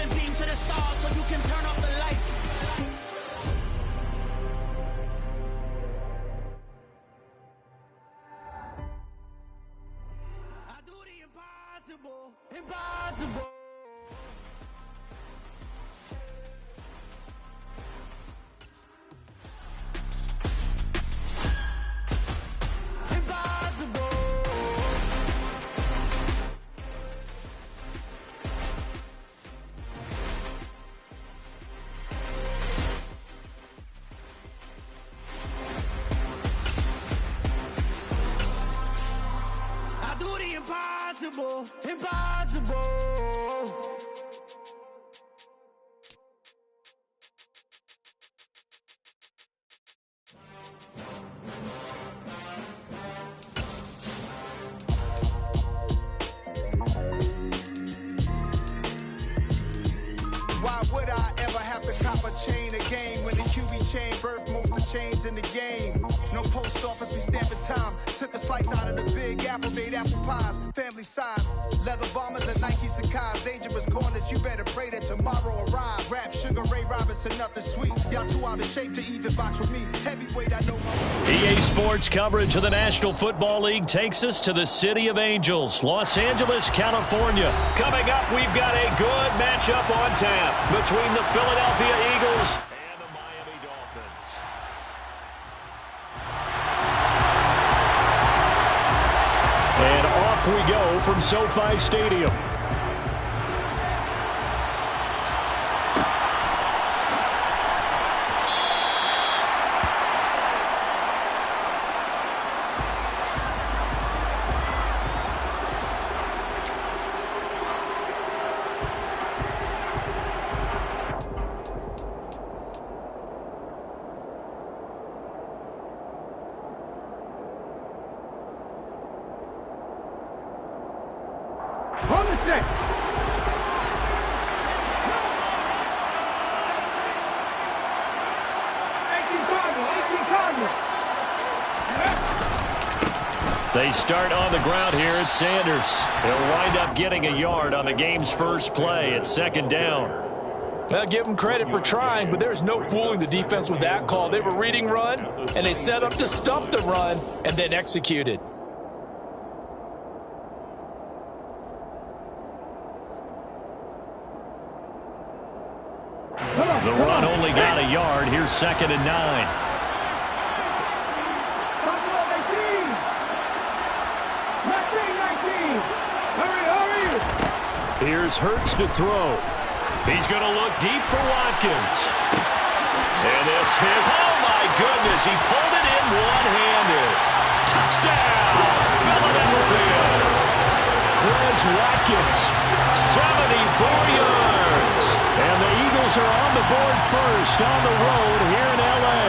and beam to the stars so you can turn off the lights. I do the impossible, impossible. Impossible, impossible. Why would I ever have to cop a chain again when the QB chain birthed most of the chains in the game? No post office, we stamping time. Took a slice out of the big apple, made apple pies, family size. Leather bombers and Nike Sacai's. Dangerous corners, you better pray that tomorrow arrives. Rap, Sugar Ray Robinson, nothing sweet. Y'all too out of shape to even box with me. Heavyweight, I know my... EA Sports coverage of the National Football League takes us to the City of Angels, Los Angeles, California. Coming up, we've got a good matchup on tap between the Philadelphia Eagles and the Miami Dolphins. And off we go from SoFi Stadium. On the set. They start on the ground here at Sanders. He'll wind up getting a yard on the game's first play at second down. I'll give them credit for trying, but there's no fooling the defense with that call. They were reading run, and they set up to stop the run and then executed. The run only got a yard. Here's second and 9. Here's Hurts to throw. He's going to look deep for Watkins. And this is, oh my goodness, he pulled it in one-handed. Touchdown, Philadelphia. Chris Watkins, 74 yards. And the Eagles are on the board first on the road here in L.A.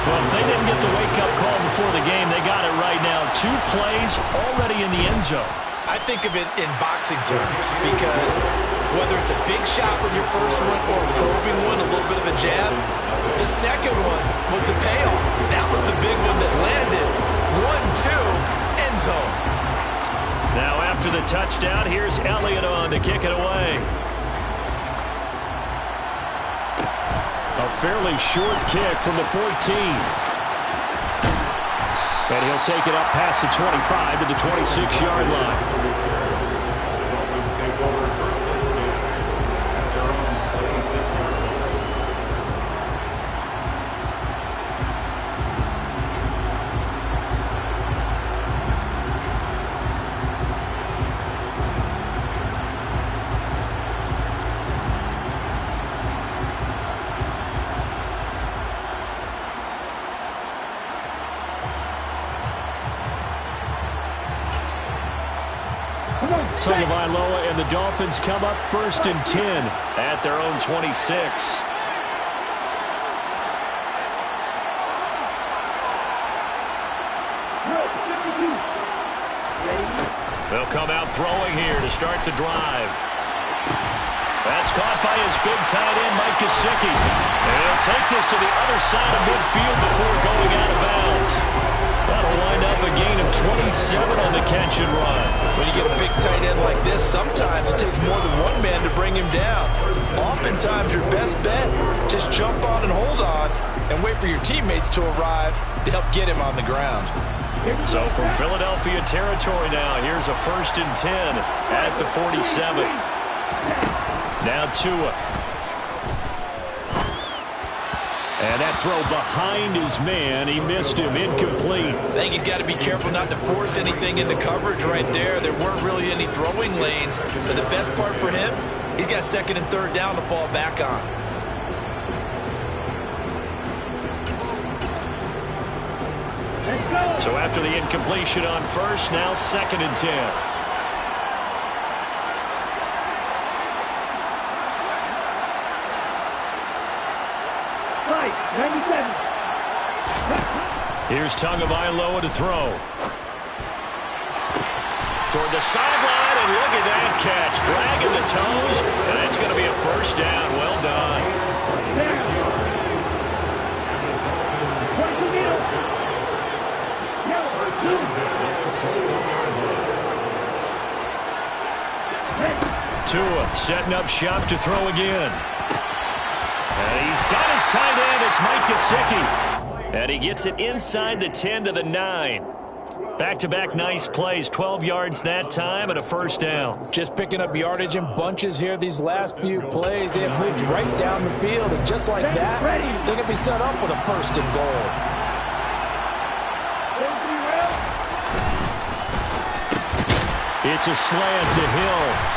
Well, if they didn't get the wake-up call before the game, they got it right now. 2 plays already in the end zone. I think of it in boxing terms because whether it's a big shot with your first one or a probing one, a little bit of a jab, the second one was the payoff. That was the big one that landed. 1-2, end zone. Now after the touchdown, here's Elliott on to kick it away. A fairly short kick from the 14. And he'll take it up past the 25 to the 26-yard line. Tagovailoa and the Dolphins come up 1st and 10 at their own 26. They'll come out throwing here to start the drive. That's caught by his big tight end, Mike Gesicki. And he'll take this to the other side of midfield before going out of bounds. That'll wind up a gain of 27 on the catch and run. When you get a big tight end like this, sometimes it takes more than one man to bring him down. Oftentimes, your best bet, just jump on and hold on and wait for your teammates to arrive to help get him on the ground. So from Philadelphia territory now, here's a 1st and 10 at the 47. Now Tua. And that throw behind his man. He missed him. Incomplete. I think he's got to be careful not to force anything into coverage right there. There weren't really any throwing lanes. But the best part for him, he's got 2nd and 3rd down to fall back on. So after the incompletion on 1st, now 2nd and 10. Here's Tagovailoa to throw. Toward the sideline, and look at that catch. Dragging the toes, and it's going to be a 1st down. Well done. Tua setting up shop to throw again. And he's got his tight end. It's Mike Gesicki. And he gets it inside the 10 to the 9. Back-to-back nice plays. 12 yards that time and a 1st down. Just picking up yardage in bunches here these last few plays. They have moved right down the field. And just like that, they're going to be set up with a 1st and goal. It's a slant to Hill.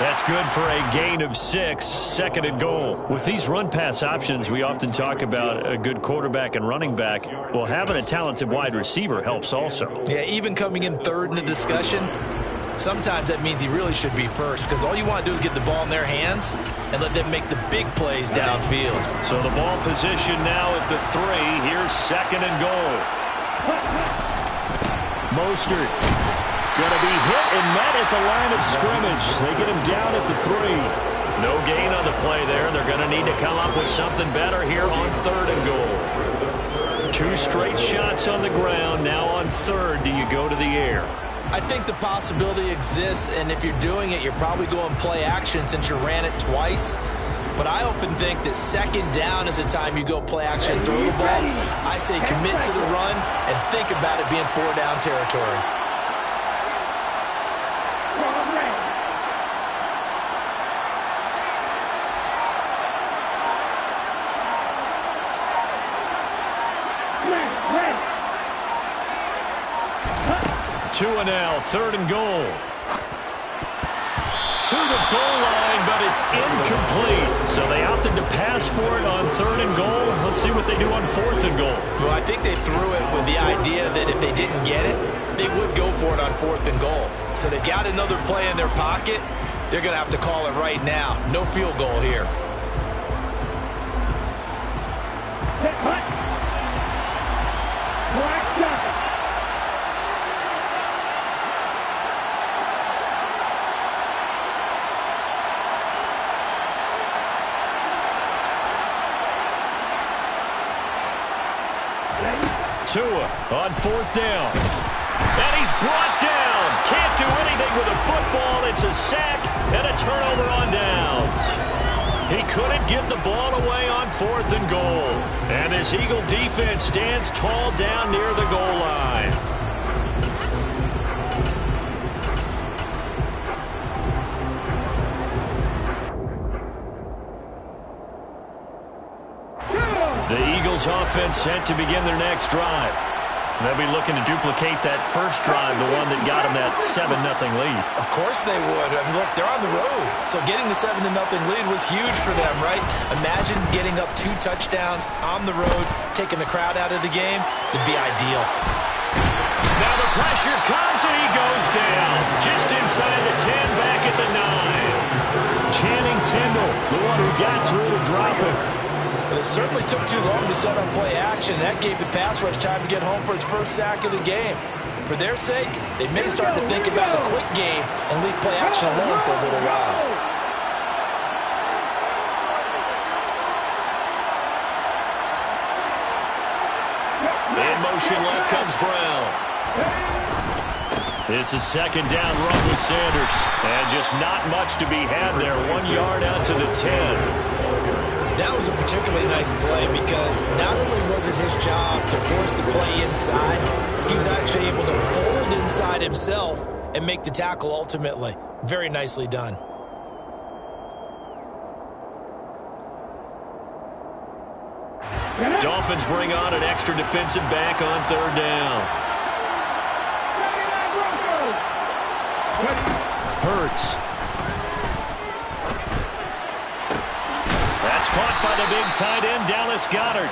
That's good for a gain of 6, 2nd and goal. With these run-pass options, we often talk about a good quarterback and running back. Well, having a talented wide receiver helps also. Yeah, even coming in 3rd in the discussion, sometimes that means he really should be 1st because all you want to do is get the ball in their hands and let them make the big plays downfield. So the ball position now at the 3. Here's 2nd and goal. Mostert. Going to be hit and met at the line of scrimmage. They get him down at the 3. No gain on the play there. They're going to need to come up with something better here on 3rd and goal. 2 straight shots on the ground. Now on 3rd, do you go to the air? I think the possibility exists, and if you're doing it, you're probably going play action since you ran it twice. But I often think that 2nd down is the time you go play action and throw the ball. I say commit to the run and think about it being 4-down territory. Tua now, 3rd and goal. To the goal line, but it's incomplete. So they opted to pass for it on 3rd and goal. Let's see what they do on 4th and goal. Well, I think they threw it with the idea that if they didn't get it, they would go for it on 4th and goal. So they've got another play in their pocket. They're going to have to call it right now. No field goal here. Tua on 4th down. And he's brought down. Can't do anything with a football. It's a sack and a turnover on downs. He couldn't get the ball away on 4th and goal. And this Eagle defense stands tall down near the goal line. The Eagles offense set to begin their next drive. They'll be looking to duplicate that first drive, the one that got them that 7-0 lead. Of course they would. I mean, look, they're on the road. So getting the 7-0 lead was huge for them, right? Imagine getting up 2 touchdowns on the road, taking the crowd out of the game. It'd be ideal. Now the pressure comes and he goes down. Just inside the 10, back at the 9. Channing Tindall, the one who got through to drop it. But it certainly took too long to set up play action. That gave the pass rush time to get home for its first sack of the game. For their sake, they may start to think about a quick game and leave play action alone for a little while. motion. Left comes Brown. It's a second down run with Sanders. And just not much to be had there. 1 yard out to the 10. That was a particularly nice play because not only was it his job to force the play inside, he was actually able to fold inside himself and make the tackle ultimately. Very nicely done. Dolphins bring on an extra defensive back on third down. Hurts. That's caught by the big tight end, Dallas Goedert.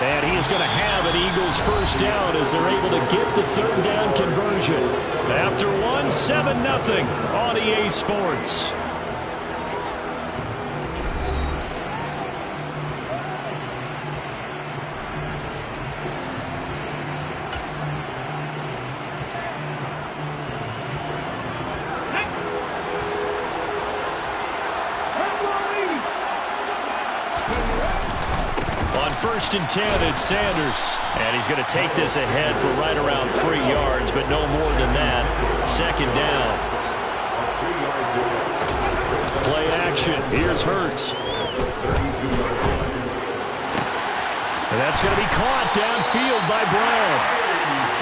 And he is going to have an Eagles first down as they're able to get the third down conversion. After 7-0 on EA Sports. First and 10, it's Sanders. And he's going to take this ahead for right around 3 yards, but no more than that. Second down. Play action. Here's Hurts. And that's going to be caught downfield by Brown.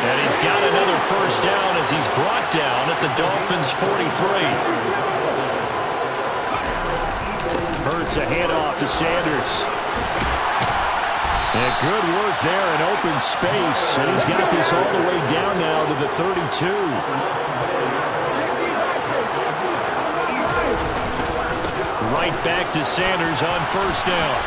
And he's got another first down as he's brought down at the Dolphins' 43. Hurts a handoff to Sanders. And good work there in open space. And he's got this all the way down now to the 32. Right back to Sanders on first down.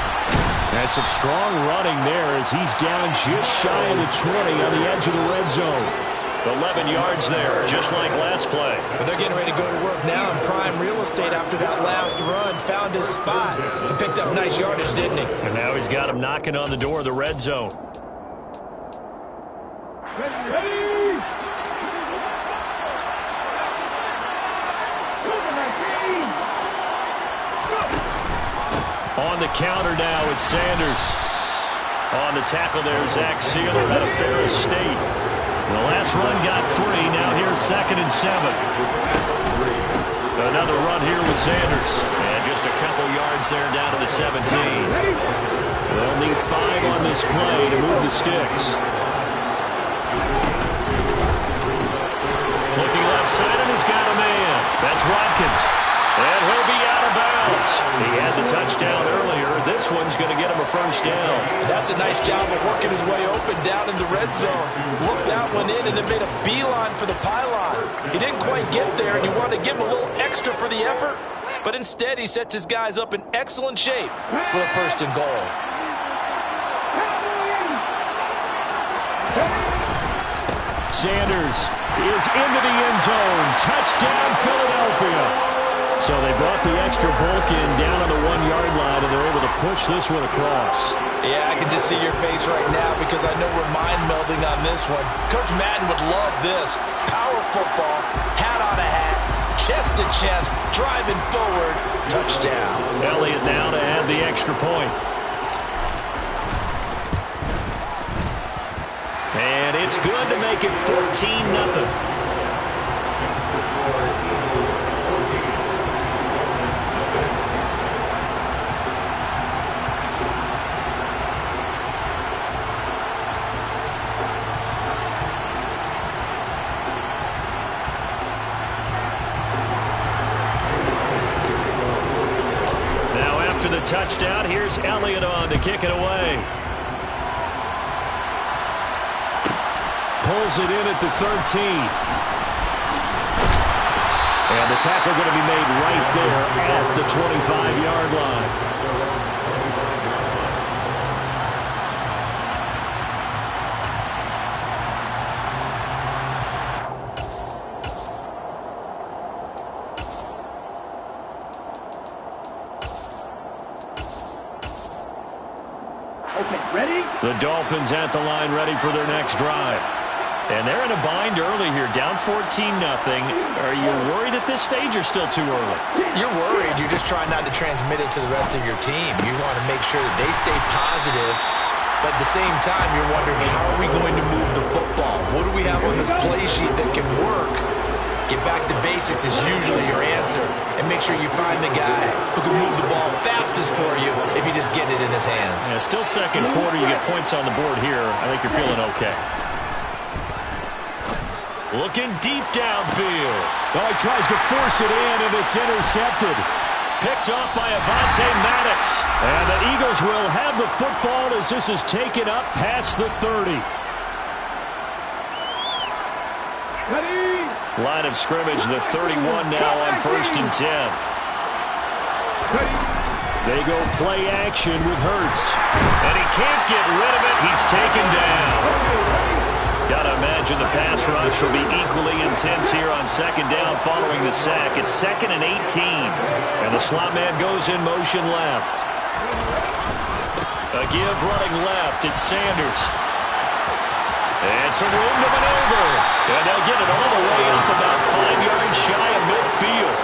That's some strong running there as he's down just shy of the 20 on the edge of the red zone. 11 yards there, just like last play. But they're getting ready to go to work now in prime real estate after that last run. Found his spot and picked up nice yardage, didn't he? And now he's got him knocking on the door of the red zone. On the counter now, it's Sanders. On the tackle there, Zach Sealer out of Ferris State. The last run got 3. Now here's 2nd and 7. Another run here with Sanders. And just a couple yards there down to the 17. They'll need 5 on this play to move the sticks. Looking left side, and he's got a man. That's Watkins. And he'll be out of bounds. He had the touchdown earlier. This one's going to get him a first down. That's a nice job of working his way open down in the red zone. Looked that one in and then made a beeline for the pylon. He didn't quite get there, and you want to give him a little extra for the effort. But instead, he sets his guys up in excellent shape for a first and goal. Sanders is into the end zone. Touchdown, Philadelphia. So they brought the extra bulk in down on the 1-yard line, and they're able to push this one across. Yeah, I can just see your face right now because I know we're mind-melding on this one. Coach Madden would love this. Power football, hat on a hat, chest to chest, driving forward, touchdown. Elliott now to add the extra point. And it's good to make it 14-0. The touchdown. Here's Elliott on to kick it away. Pulls it in at the 13. And the tackle going to be made right there at the 25-yard line. The Dolphins at the line ready for their next drive. And they're in a bind early here, down 14-0. Are you worried at this stage or still too early? You're worried. You're just trying not to transmit it to the rest of your team. You want to make sure that they stay positive But at the same time, you're wondering, how are we going to move the football? What do we have on this play sheet that can work? Get back to basics is usually your answer. And make sure you find the guy who can move the ball fastest for you if you just get it in his hands. Yeah, still second quarter. You get points on the board here. I think you're feeling okay. Looking deep downfield. Well, he tries to force it in, and it's intercepted. Picked off by Avonte Maddox. And the Eagles will have the football as this is taken up past the 30. Line of scrimmage, the 31 now on 1st and 10. They go play action with Hurts. And he can't get rid of it. He's taken down. Got to imagine the pass rush will be equally intense here on 2nd down following the sack. It's 2nd and 18. And the slot man goes in motion left. A give running left. It's Sanders. And some room to maneuver. And they'll get it all the way up about 5 yards shy of midfield.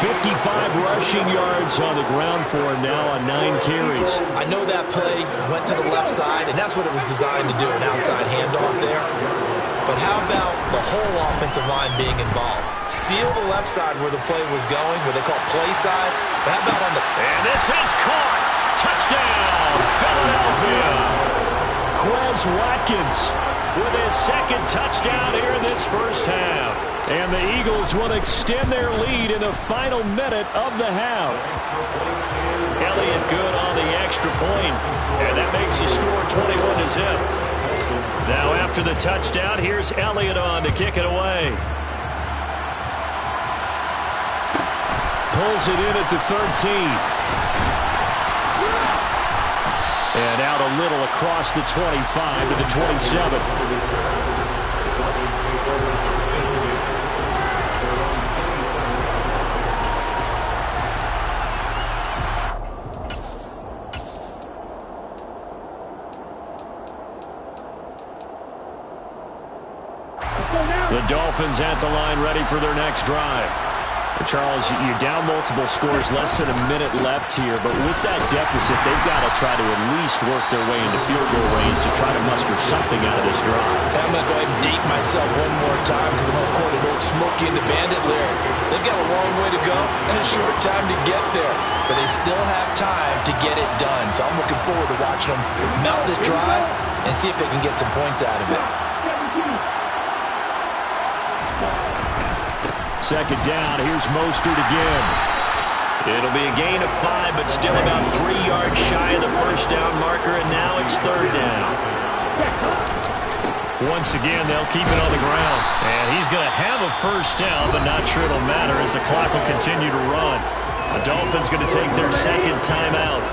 55 rushing yards on the ground for him now on 9 carries. I know that play went to the left side, and that's what it was designed to do, an outside handoff there. But how about the whole offensive line being involved? Seal the left side where the play was going, where they call play side. But how about on the... And this is caught. Touchdown, Philadelphia. Quez Watkins with his 2nd touchdown here in this first half. And the Eagles will extend their lead in the final minute of the half. Elliott good on the extra point, and that makes the score 21-0. Now after the touchdown, here's Elliott on to kick it away. Pulls it in at the 13. And out a little across the 25 to the 27. The Dolphins at the line ready for their next drive. Charles, you're down multiple scores, less than a minute left here, but with that deficit, they've got to try to at least work their way into field goal range to try to muster something out of this drive. I'm going to go ahead and date myself one more time because I'm going to quote an old Smokey and the Bandit lyric. They've got a long way to go and a short time to get there, but they still have time to get it done. So I'm looking forward to watching them mount this drive and see if they can get some points out of it. 2nd down, here's Mostert again. It'll be a gain of 5, but still about 3 yards shy of the first down marker, and now it's 3rd down. Once again, they'll keep it on the ground. And he's going to have a first down, but not sure it'll matter as the clock will continue to run. The Dolphins going to take their 2nd timeout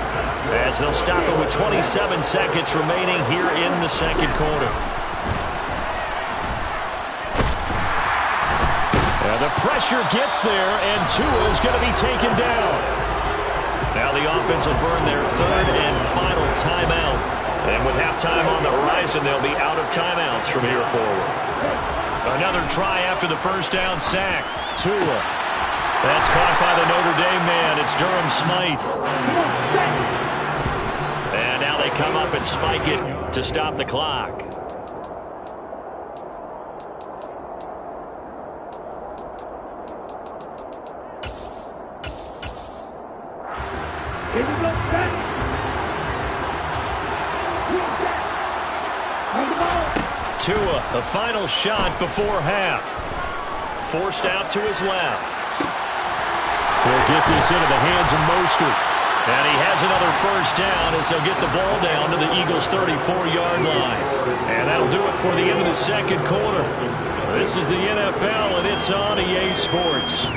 as they'll stop it with 27 seconds remaining here in the 2nd quarter. The pressure gets there, and Tua's going to be taken down. Now the offense will burn their 3rd and final timeout. And with halftime on the horizon, they'll be out of timeouts from here forward. Another try after the first down sack. Tua. That's caught by the Notre Dame man. It's Durham Smythe. And now they come up and spike it to stop the clock. Tua, the final shot before half. Forced out to his left. He'll get this into the hands of Mostert. And he has another first down as they'll get the ball down to the Eagles' 34-yard line. And that'll do it for the end of the 2nd quarter. This is the NFL, and it's on EA Sports.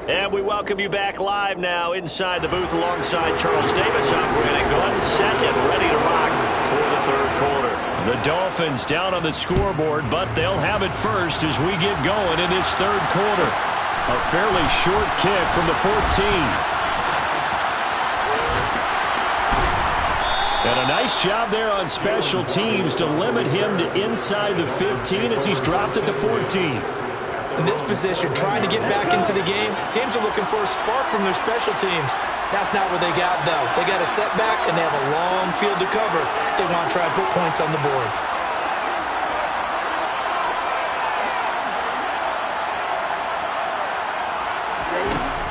And we welcome you back live now inside the booth alongside Charles Davis. I'm Brandon Glenn, set and ready to rock for the 3rd quarter. The Dolphins offense down on the scoreboard, but they'll have it first as we get going in this third quarter. A fairly short kick from the 14. And a nice job there on special teams to limit him to inside the 15 as he's dropped at the 14. In this position, trying to get back into the game, teams are looking for a spark from their special teams. That's not what they got, though. They got a setback, and they have a long field to cover if they want to try and put points on the board.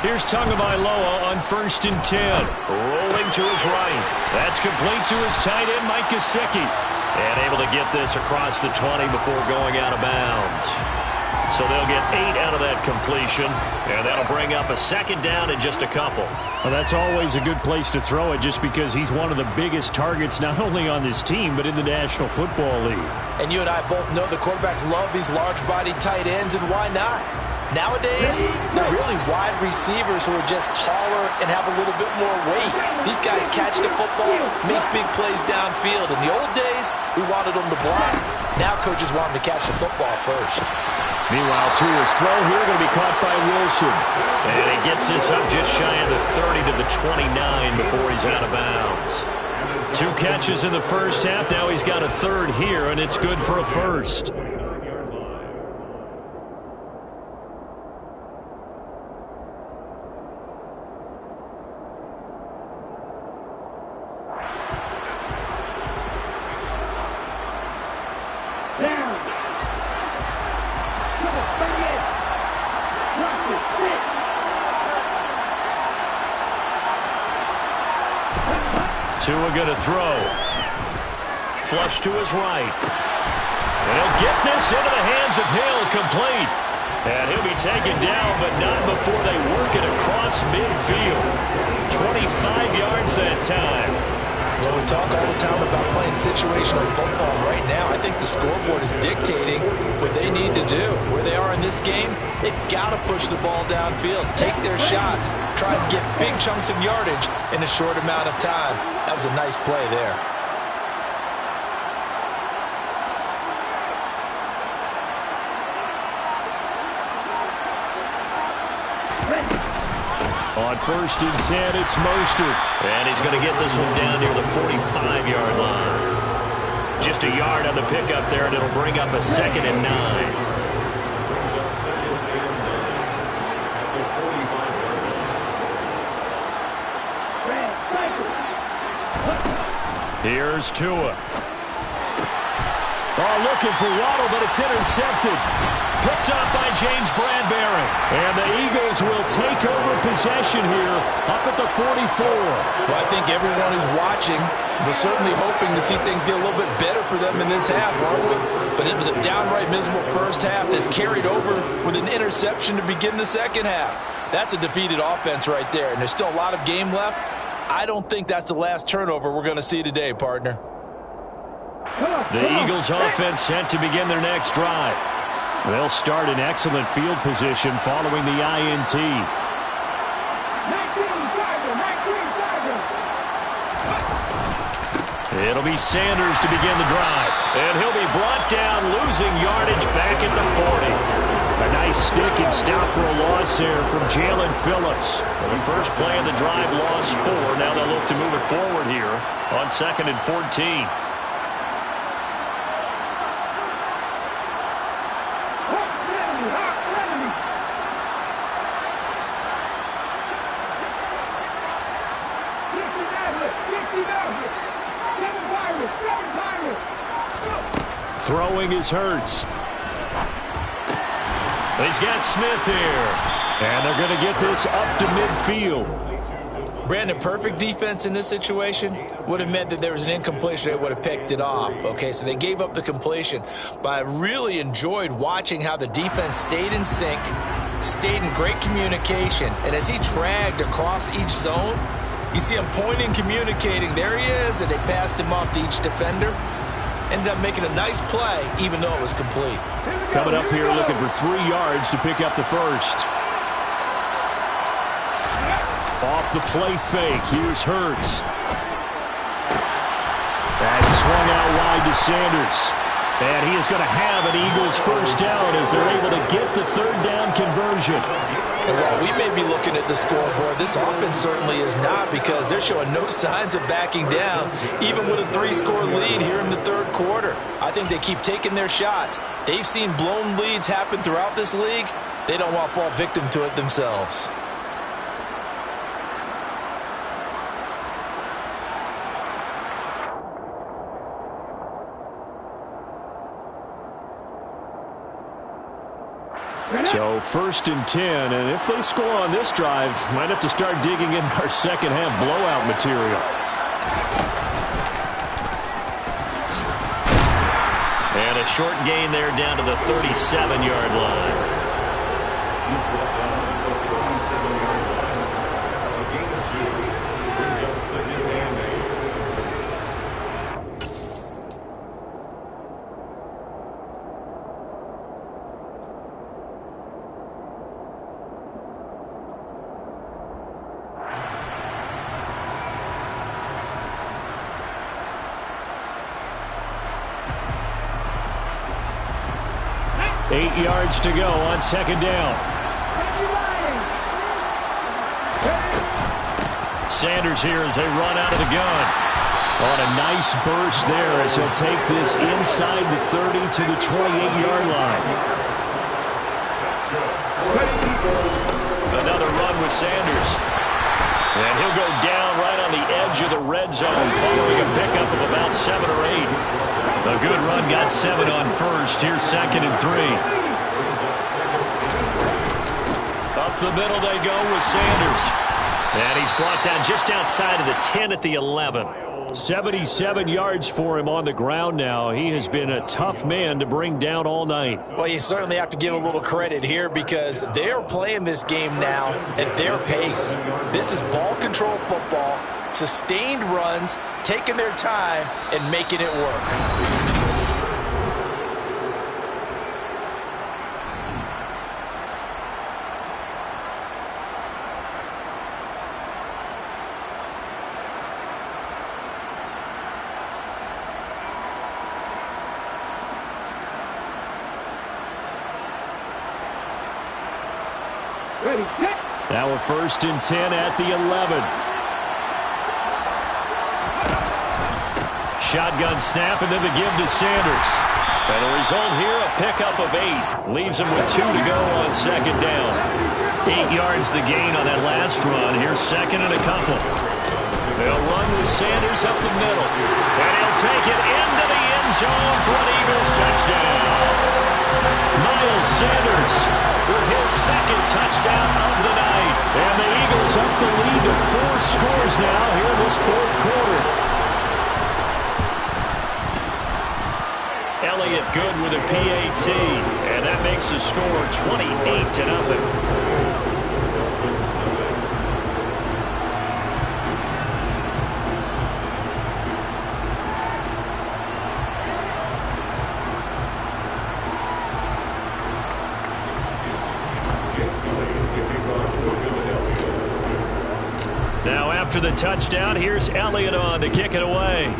Here's Tagovailoa on 1st and 10. Rolling to his right. That's complete to his tight end, Mike Gesicki. And able to get this across the 20 before going out of bounds. So they'll get 8 out of that completion, and that'll bring up a second down in just a couple. Well, that's always a good place to throw it just because he's one of the biggest targets not only on this team but in the National Football League. And you and I both know the quarterbacks love these large-bodied tight ends, and why not? Nowadays, they're really wide receivers who are just taller and have a little bit more weight. These guys catch the football, make big plays downfield. In the old days, we wanted them to block. Now coaches want them to catch the football first. Meanwhile, Tua's throw here going to be caught by Wilson. And he gets this up just shy of the 30 to the 29 before he's out of bounds. 2 catches in the first half. Now he's got a third here, and it's good for a first. Tua going to throw. Flush to his right. And he'll get this into the hands of Hill, complete. And he'll be taken down, but not before they work it across midfield. 25 yards that time. Well, we talk all the time about playing situational football. Right now, I think the scoreboard is dictating what they need to do. Where they are in this game, they've got to push the ball downfield, take their shots, try and get big chunks of yardage in a short amount of time. That was a nice play there. On 1st and 10, it's Mostert. And he's going to get this one down near the 45-yard line. Just a yard on the pickup there, and it'll bring up a 2nd and 9. Here's Tua. Oh, looking for Waddle, but it's intercepted. Picked up by James Bradbury. And the Eagles will take over possession here up at the 44. Well, I think everyone who's watching was certainly hoping to see things get a little bit better for them in this half, weren't we? But it was a downright miserable first half that's carried over with an interception to begin the second half. That's a defeated offense right there, and there's still a lot of game left. I don't think that's the last turnover we're going to see today, partner. The Eagles offense set to begin their next drive. They'll start in excellent field position following the INT. It'll be Sanders to begin the drive. And he'll be brought down, losing yardage back at the 40. A nice stick and stop for a loss there from Jalen Phillips. The first play of the drive, lost 4. Now they'll look to move it forward here on 2nd and 14. Throwing is Hurts. He's got Smith here. And they're going to get this up to midfield. Brandon, perfect defense in this situation would have meant that there was an incompletion. They would have picked it off. Okay, so they gave up the completion. But I really enjoyed watching how the defense stayed in sync, stayed in great communication. And as he dragged across each zone, you see him pointing, communicating. There he is, and they passed him off to each defender. Ended up making a nice play, even though it was complete. Coming up here looking for 3 yards to pick up the first. Off the play fake, here's Hurts. That's swung out wide to Sanders. And he is going to have an Eagles first down as they're able to get the third down conversion. And while we may be looking at the scoreboard, this offense certainly is not, because they're showing no signs of backing down, even with a 3-score lead here in the third quarter. I think they keep taking their shots. They've seen blown leads happen throughout this league. They don't want to fall victim to it themselves. So 1st and 10, and if they score on this drive, might have to start digging in our second half blowout material. And a short gain there down to the 37-yard line. Eight yards to go on second down. Sanders here as they run out of the gun. On a nice burst there as he'll take this inside the 30 to the 28-yard line. Another run with Sanders. And he'll go down right on the edge of the red zone following a pickup of about 7 or 8. A good run got 7 on first. Here's 2nd and 3. Up the middle they go with Sanders. And he's brought down just outside of the 10 at the 11. 77 yards for him on the ground now. He has been a tough man to bring down all night. Well, you certainly have to give a little credit here, because they're playing this game now at their pace. This is ball control football, sustained runs, taking their time, and making it work. Now a 1st and 10 at the 11. Shotgun snap, and then the give to Sanders. And the result here, a pickup of 8. Leaves him with 2 to go on second down. 8 yards the gain on that last run. Here's 2nd and a couple. They'll run with Sanders up the middle. And he'll take it into the end zone for an Eagles touchdown. Miles Sanders with his 2nd touchdown of the night. And the Eagles up the lead to 4 scores now here in this 4th quarter. Elliott good with a PAT. And that makes the score 28-0. Now after the touchdown, here's Elliott on to kick it away.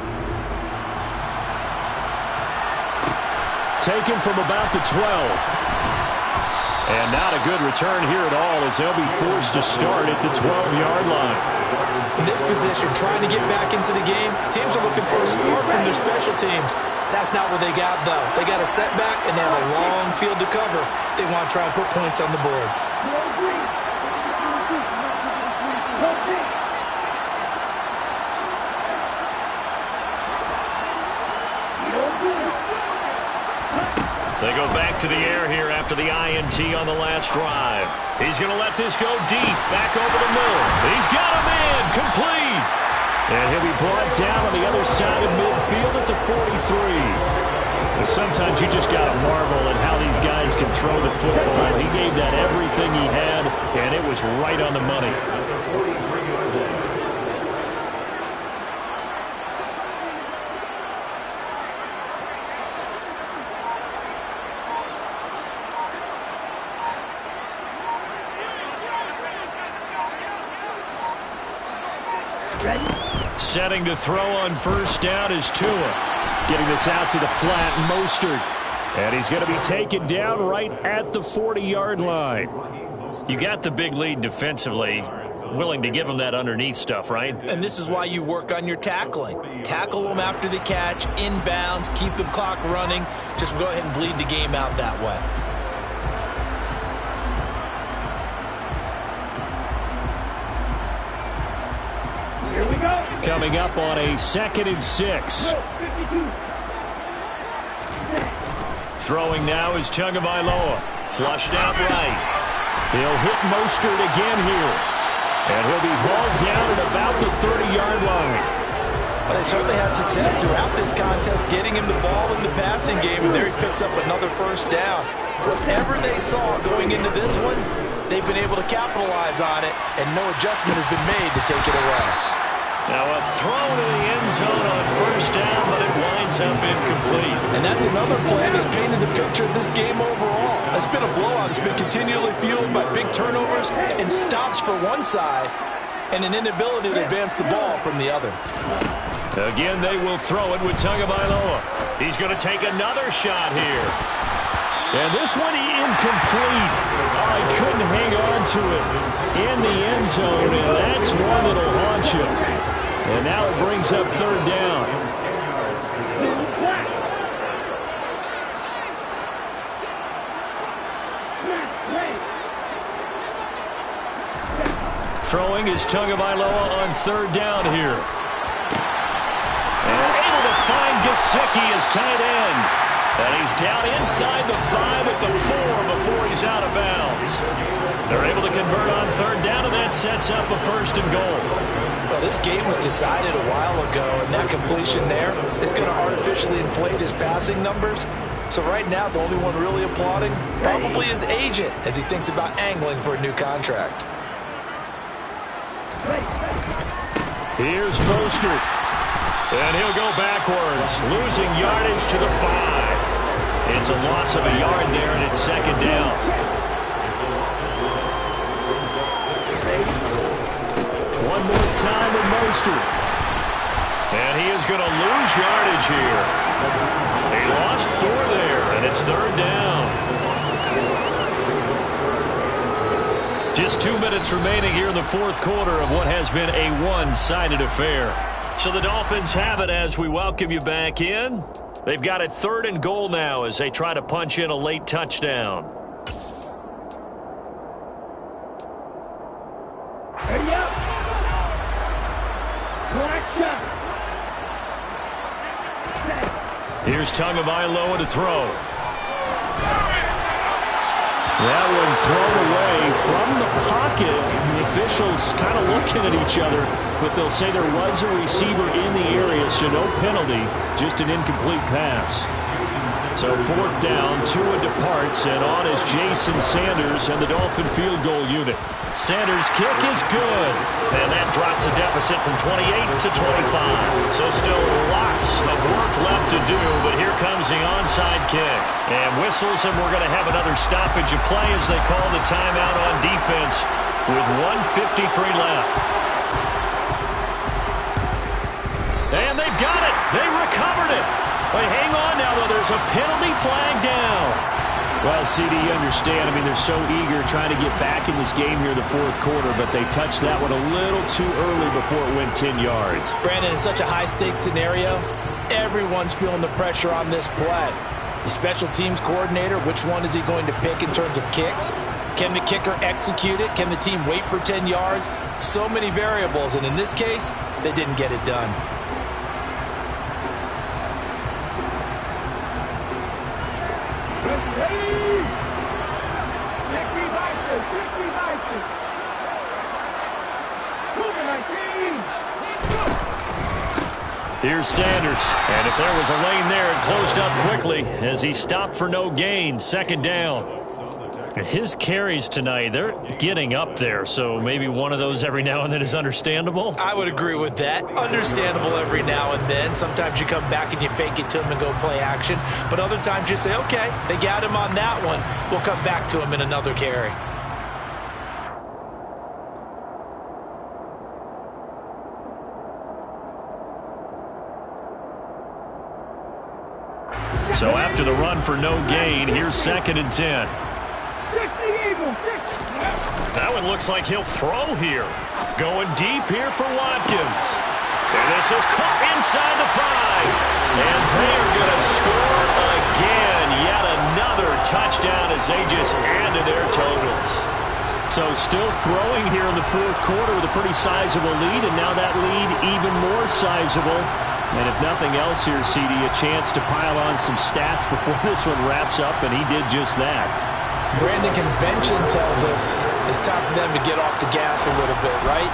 Taken from about the 12. And not a good return here at all, as they'll be forced to start at the 12-yard line. In this position, trying to get back into the game, teams are looking for a spark from their special teams. That's not what they got, though. They got a setback, and they have a long field to cover if they want to try and put points on the board. They go back to the air here after the INT on the last drive. He's going to let this go deep, back over the middle. He's got a man, complete. And he'll be brought down on the other side of midfield at the 43. Sometimes you just got to marvel at how these guys can throw the football. He gave that everything he had, and it was right on the money. Setting to throw on first down is Tua. Getting this out to the flat, Mostert. And he's going to be taken down right at the 40-yard line. You got the big lead defensively. Willing to give him that underneath stuff, right? And this is why you work on your tackling. Tackle them after the catch, inbounds, keep the clock running. Just go ahead and bleed the game out that way. Here we go. Coming up on a 2nd and 6. Throwing now is Tagovailoa. Flushed out right. He'll hit Mostert again here. And he'll be hauled down at about the 30-yard line. Well, they certainly had success throughout this contest getting him the ball in the passing game, and there he picks up another first down. Whatever they saw going into this one, they've been able to capitalize on it, and no adjustment has been made to take it away. Now a throw to the end zone on first down, but it winds up incomplete. And that's another play that's painted the picture of this game overall. It's been a blowout. It's been continually fueled by big turnovers and stops for one side and an inability to advance the ball from the other. Again, they will throw it with Tagovailoa. He's going to take another shot here. And this one incomplete. Oh, he couldn't hang on to it in the end zone, and that's one that'll haunt you. And now it brings up 3rd down. Throwing is Tagovailoa on 3rd down here. And able to find Gesicki as tight end. And he's down inside the 5 at the 4 before he's out of bounds. They're able to convert on 3rd down, and that sets up a 1st and goal. Well, this game was decided a while ago, and that completion there is going to artificially inflate his passing numbers. So right now, the only one really applauding probably his agent as he thinks about angling for a new contract. Here's Mostert. And he'll go backwards, losing yardage to the 5. It's a loss of a yard there, and it's 2nd down. One more time with Mostert. And he is going to lose yardage here. He lost 4 there, and it's 3rd down. Just 2 minutes remaining here in the 4th quarter of what has been a one-sided affair. So the Dolphins have it as we welcome you back in. They've got it 3rd and goal now as they try to punch in a late touchdown. Ready up. Black shots. Here's Tagovailoa to throw. That one thrown away from the pocket. The officials kind of looking at each other, but they'll say there was a receiver in the area, so no penalty, just an incomplete pass. So 4th down, Tua departs, and on is Jason Sanders and the Dolphin field goal unit. Sanders' kick is good, and that drops a deficit from 28 to 25. So still lots of work left to do, but here comes the onside kick. And whistles, and we're going to have another stoppage of play as they call the timeout on defense with 1:53 left. And they've got it. They recovered it. But hang on now, though. There's a penalty flag down. Well, CD, you understand. I mean, they're so eager trying to get back in this game here in the 4th quarter, but they touched that one a little too early before it went 10 yards. Brandon, in such a high-stakes scenario, everyone's feeling the pressure on this play. The special teams coordinator, which one is he going to pick in terms of kicks? Can the kicker execute it? Can the team wait for 10 yards? So many variables, and in this case, they didn't get it done. Here's Sanders, and if there was a lane there, it closed up quickly as he stopped for no gain. 2nd down. His carries tonight, they're getting up there, so maybe one of those every now and then is understandable. I would agree with that. Understandable every now and then. Sometimes you come back and you fake it to him and go play action, but other times you say, okay, they got him on that one. We'll come back to him in another carry. So after the run for no gain, here's 2nd and 10. That one looks like he'll throw here. Going deep here for Watkins. And this is caught inside the 5. And they're going to score again. Yet another touchdown as they just add to their totals. So still throwing here in the 4th quarter with a pretty sizable lead. And now that lead even more sizable. And if nothing else here, CD, a chance to pile on some stats before this one wraps up, and he did just that. Brandon, convention tells us it's time for them to get off the gas a little bit, right?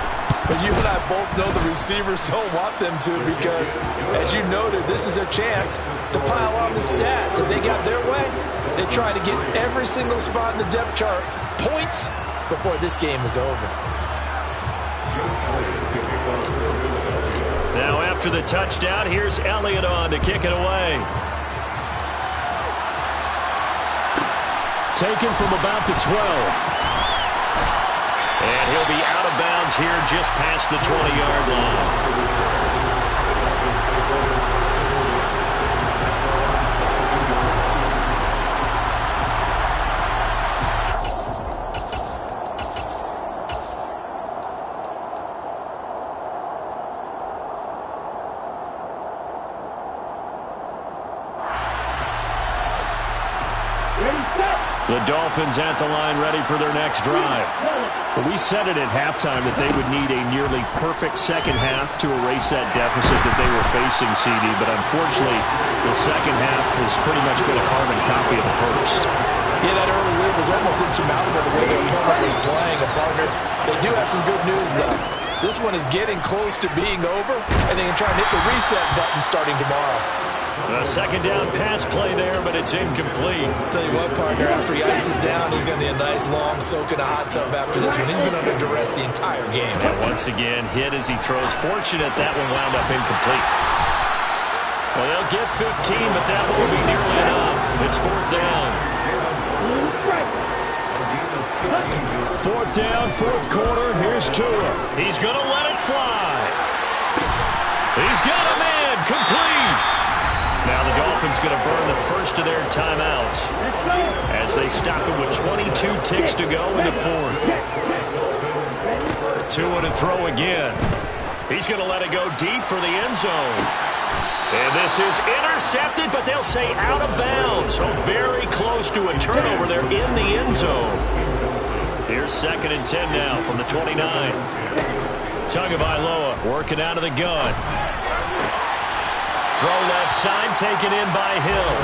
But you and I both know the receivers don't want them to because, as you noted, this is their chance to pile on the stats. If they got their way, they try to get every single spot in the depth chart points before this game is over. Now after the touchdown, here's Elliott on to kick it away. Taken from about the 12. And he'll be out of bounds here just past the 20-yard line. The Dolphins at the line ready for their next drive. Well, we said it at halftime that they would need a nearly perfect second half to erase that deficit that they were facing, CD. But unfortunately, the second half has pretty much been a carbon copy of the first. Yeah, that early lead was almost insurmountable the way their opponent was playing. A partner, they do have some good news, though. This one is getting close to being over, and they can try and hit the reset button starting tomorrow. A second down pass play there, but it's incomplete. Tell you what, partner, after he ices down, he's going to need a nice long soak in a hot tub after this one. He's been under duress the entire game. And once again, hit as he throws. Fortunate that one wound up incomplete. Well, they'll get 15, but that won't be nearly enough. It's 4th down. 4th down, 4th quarter. Here's Tua. He's going to let it fly. He's got a man. Complete. Now the Dolphins going to burn the first of their timeouts as they stop it with 22 ticks to go in the 4th. Tua to throw again. He's going to let it go deep for the end zone. And this is intercepted, but they'll say out of bounds. So very close to a turnover there in the end zone. Here's 2nd and 10 now from the 29. Tagovailoa working out of the gun. Throw left side, taken in by Hill.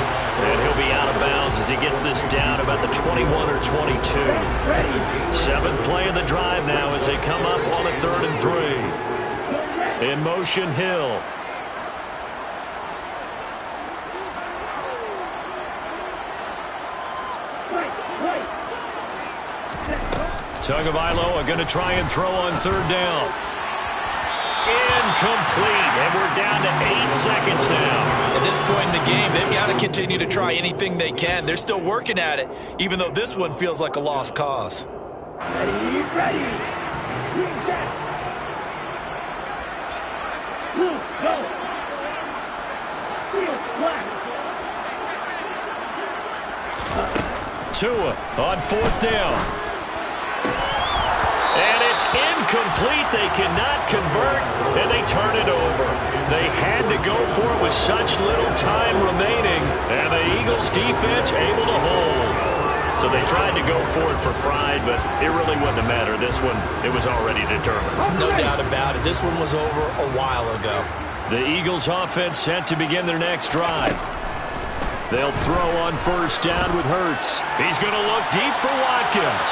And he'll be out of bounds as he gets this down about the 21 or 22. 7th play of the drive now as they come up on a 3rd and 3. In motion, Hill. Tagovailoa going to try and throw on 3rd down. Incomplete, and we're down to 8 seconds now. At this point in the game, they've got to continue to try anything they can. They're still working at it, even though this one feels like a lost cause. Ready. Go. Tua on 4th down. And it's incomplete. They cannot convert, and they turn it over. They had to go for it with such little time remaining, and the Eagles' defense able to hold. So they tried to go for it for pride, but it really wouldn't have mattered. This one, it was already determined. No doubt about it. This one was over a while ago. The Eagles' offense set to begin their next drive. They'll throw on 1st down with Hurts. He's going to look deep for Watkins.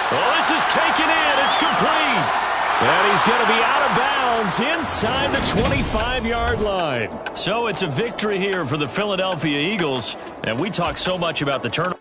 Oh, this is taken in. It's complete. And he's going to be out of bounds inside the 25-yard line. So it's a victory here for the Philadelphia Eagles. And we talk so much about the turnover.